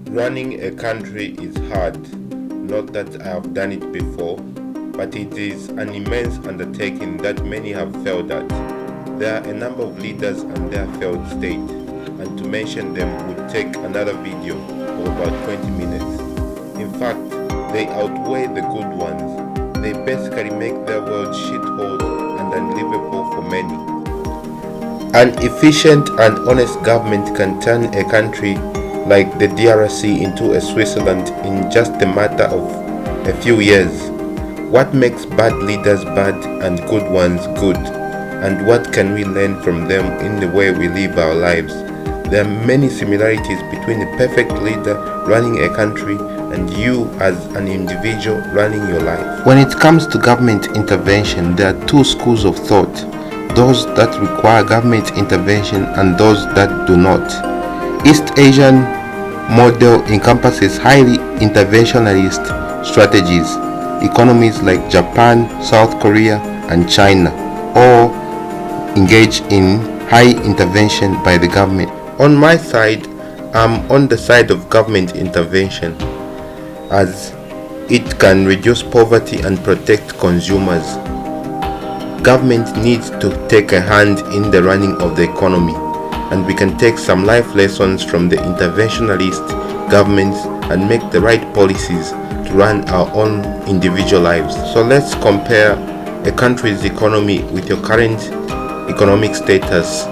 Running a country is hard, not that I have done it before, but it is an immense undertaking that many have failed at. There are a number of leaders and their failed state, and to mention them would take another video of about 20 minutes. In fact, they outweigh the good ones. They basically make their world shithole and unlivable for many. An efficient and honest government can turn a country like the DRC into a Switzerland in just a matter of a few years. What makes bad leaders bad and good ones good? And what can we learn from them in the way we live our lives? There are many similarities between a perfect leader running a country and you as an individual running your life. When it comes to government intervention, there are two schools of thought: those that require government intervention and those that do not. East Asian model encompasses highly interventionist strategies. Economies like Japan, South Korea, and China all engage in high intervention by the government. On my side, I'm on the side of government intervention, as it can reduce poverty and protect consumers. Government needs to take a hand in the running of the economy, and we can take some life lessons from the interventionist governments and make the right policies to run our own individual lives. So let's compare a country's economy with your current economic status.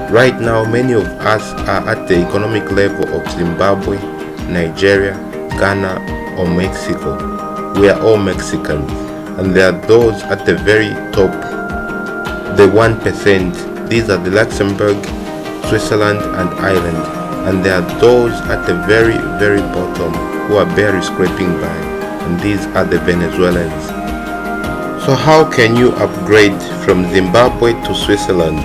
Right now, many of us are at the economic level of Zimbabwe, Nigeria, Ghana, or Mexico. We are all Mexicans, and there are those at the very top, the 1%. These are the Luxembourg, Switzerland, and Ireland, and there are those at the very, very bottom who are barely scraping by, and these are the Venezuelans. So how can you upgrade from Zimbabwe to Switzerland?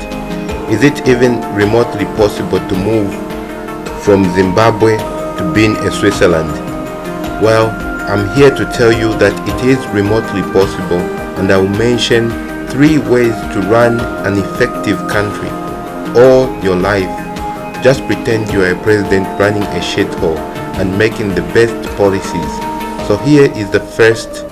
Is it even remotely possible to move from Zimbabwe to being a Switzerland? Well, I'm here to tell you that it is remotely possible, and I will mention 3 ways to run an effective country all your life. Just pretend you are a president running a shithole and making the best policies. So here is the first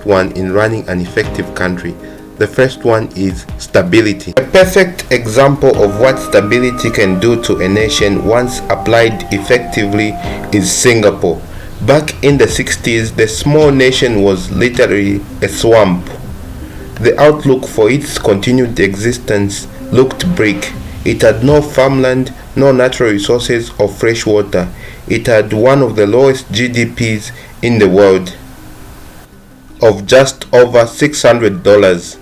one in running an effective country. The first one is stability. A perfect example of what stability can do to a nation once applied effectively is Singapore. Back in the 60s, the small nation was literally a swamp. The outlook for its continued existence looked bleak. It had no farmland, no natural resources or fresh water. It had one of the lowest GDPs in the world, of just over $600.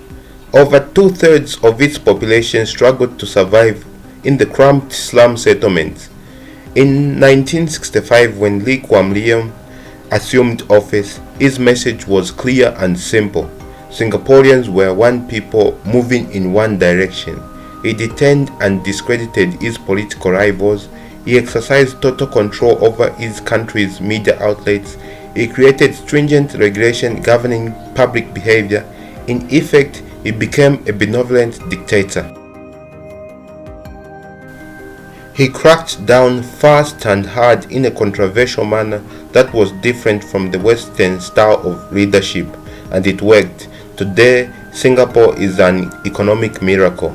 Over 2/3 of its population struggled to survive in the cramped slum settlements. In 1965, when Lee Kuan Yew assumed office, his message was clear and simple. Singaporeans were one people moving in one direction. He detained and discredited his political rivals. He exercised total control over his country's media outlets. He created stringent regulation governing public behavior. In effect, he became a benevolent dictator. He cracked down fast and hard in a controversial manner that was different from the Western style of leadership, and it worked. Today, Singapore is an economic miracle.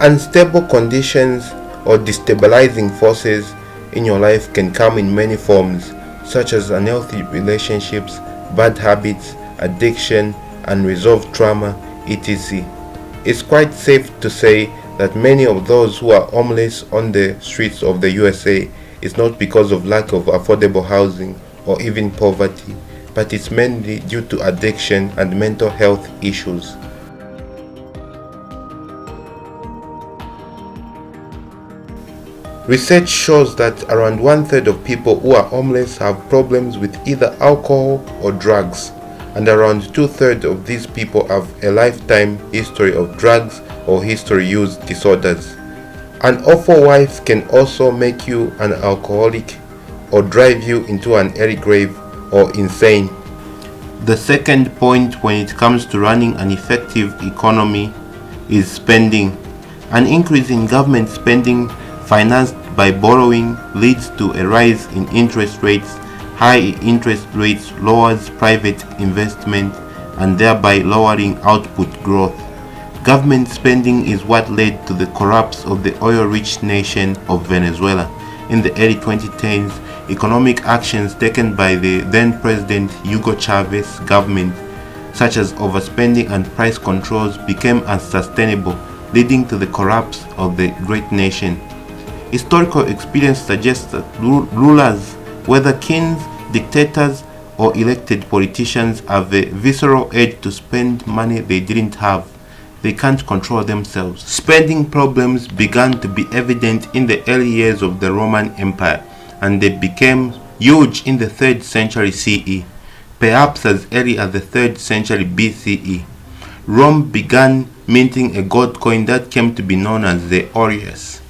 Unstable conditions or destabilizing forces in your life can come in many forms, such as unhealthy relationships, bad habits, addiction, unresolved trauma, etc. It's quite safe to say that many of those who are homeless on the streets of the USA is not because of lack of affordable housing or even poverty, but it's mainly due to addiction and mental health issues. Research shows that around 1/3 of people who are homeless have problems with either alcohol or drugs, and around 2/3 of these people have a lifetime history of drugs or history use disorders. An awful wife can also make you an alcoholic or drive you into an early grave or insane. The second point when it comes to running an effective economy is spending. An increase in government spending financed by borrowing leads to a rise in interest rates. High interest rates lowers private investment and thereby lowering output growth. Government spending is what led to the collapse of the oil-rich nation of Venezuela. In the early 2010s, economic actions taken by the then-President Hugo Chavez government, such as overspending and price controls, became unsustainable, leading to the collapse of the great nation. Historical experience suggests that rulers, whether kings, dictators, or elected politicians, have a visceral urge to spend money they didn't have. They can't control themselves. Spending problems began to be evident in the early years of the Roman Empire, and they became huge in the 3rd century CE, perhaps as early as the 3rd century BCE. Rome began minting a gold coin that came to be known as the aureus.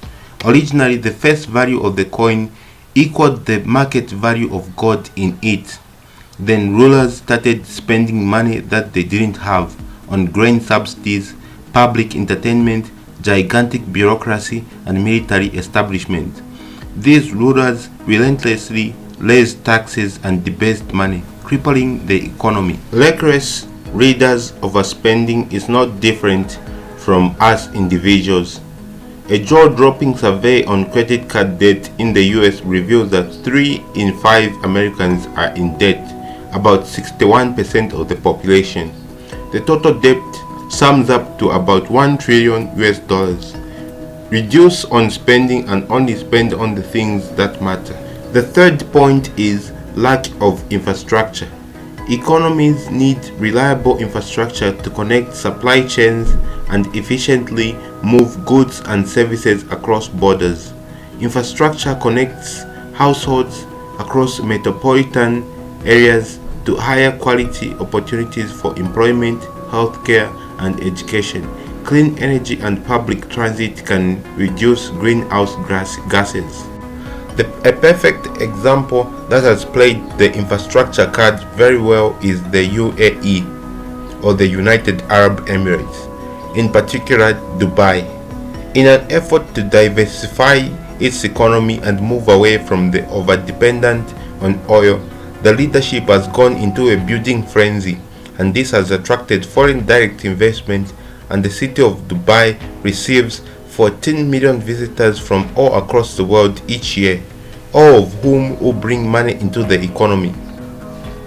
Originally, the face value of the coin equaled the market value of gold in it. Then rulers started spending money that they didn't have on grain subsidies, public entertainment, gigantic bureaucracy, and military establishment. These rulers relentlessly raised taxes and debased money, crippling the economy. Reckless readers overspending is not different from us individuals. A jaw-dropping survey on credit card debt in the US reveals that 3 in 5 Americans are in debt, about 61% of the population. The total debt sums up to about $1 trillion. Reduce on spending and only spend on the things that matter. The third point is lack of infrastructure. Economies need reliable infrastructure to connect supply chains and efficiently move goods and services across borders. Infrastructure connects households across metropolitan areas to higher quality opportunities for employment, healthcare, and education. Clean energy and public transit can reduce greenhouse gases. A perfect example that has played the infrastructure card very well is the UAE, or the United Arab Emirates, in particular Dubai. In an effort to diversify its economy and move away from the overdependence on oil, the leadership has gone into a building frenzy, and this has attracted foreign direct investment, and the city of Dubai receives 14 million visitors from all across the world each year, all of whom will bring money into the economy.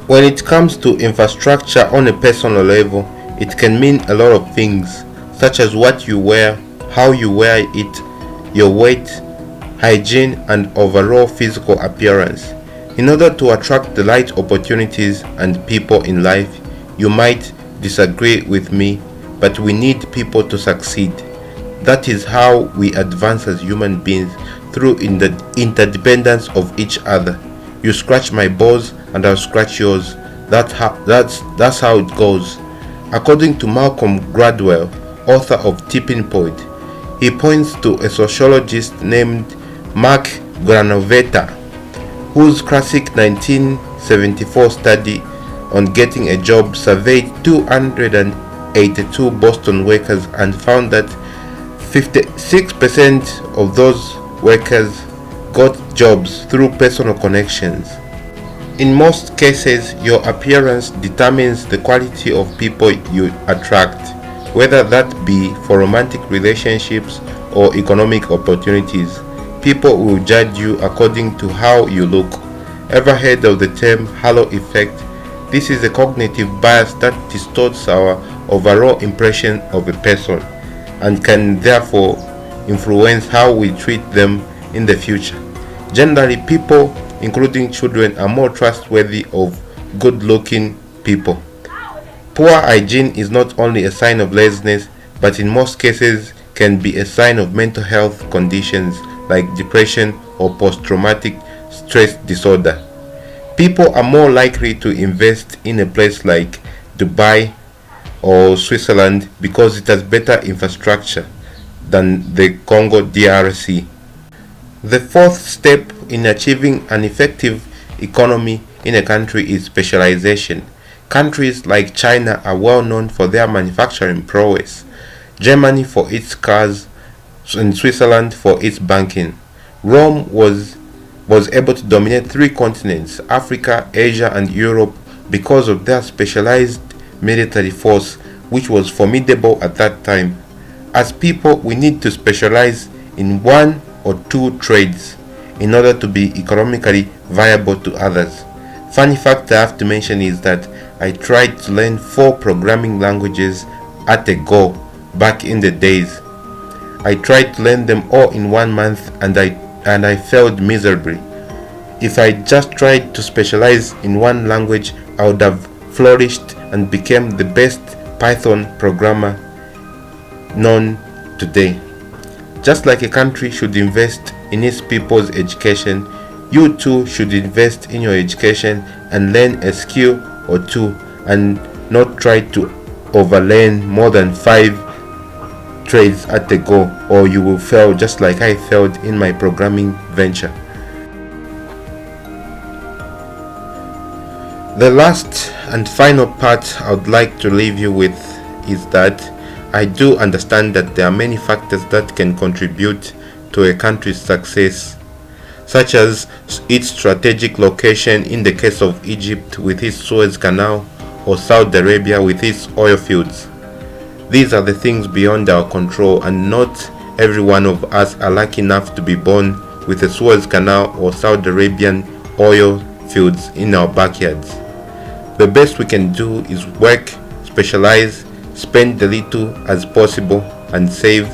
When it comes to infrastructure on a personal level, it can mean a lot of things, such as what you wear, how you wear it, your weight, hygiene, and overall physical appearance. In order to attract the right opportunities and people in life, you might disagree with me, but we need people to succeed. That is how we advance as human beings, through the interdependence of each other. You scratch my balls and I'll scratch yours. That's how it goes. According to Malcolm Gladwell, author of Tipping Point, he points to a sociologist named Mark Granovetter, whose classic 1974 study on getting a job surveyed 282 Boston workers and found that 56% of those workers got jobs through personal connections. In most cases, your appearance determines the quality of people you attract, whether that be for romantic relationships or economic opportunities. People will judge you according to how you look. Ever heard of the term halo effect? This is a cognitive bias that distorts our overall impression of a person and can therefore influence how we treat them in the future. Generally, people, including children, are more trustworthy of good-looking people. Poor hygiene is not only a sign of laziness, but in most cases can be a sign of mental health conditions like depression or post-traumatic stress disorder. People are more likely to invest in a place like Dubai or Switzerland because it has better infrastructure than the Congo DRC. The fourth step in achieving an effective economy in a country is specialization. Countries like China are well known for their manufacturing prowess, Germany for its cars, and Switzerland for its banking. Rome was able to dominate three continents, Africa, Asia, and Europe, because of their specialized military force, which was formidable at that time. As people, we need to specialize in one or two trades in order to be economically viable to others. Funny fact I have to mention is that I tried to learn 4 programming languages at a go back in the days. I tried to learn them all in 1 month and I failed miserably. If I just tried to specialize in one language, I would have flourished and became the best Python programmer known today. Just like a country should invest in its people's education, you too should invest in your education and learn a skill or two, and not try to overlearn more than 5 trades at a go, or you will fail just like I failed in my programming venture. The last and final part I would like to leave you with is that I do understand that there are many factors that can contribute to a country's success, such as its strategic location in the case of Egypt with its Suez Canal, or Saudi Arabia with its oil fields. These are the things beyond our control, and not every one of us are lucky enough to be born with a Suez Canal or Saudi Arabian oil fields in our backyards. The best we can do is work, specialize, spend the little as possible and save,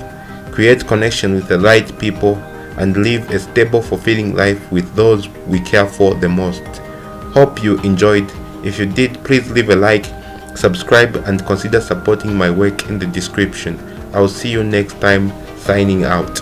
create connection with the right people, and live a stable, fulfilling life with those we care for the most. Hope you enjoyed. If you did, please leave a like, subscribe, and consider supporting my work in the description. I'll see you next time. Signing out.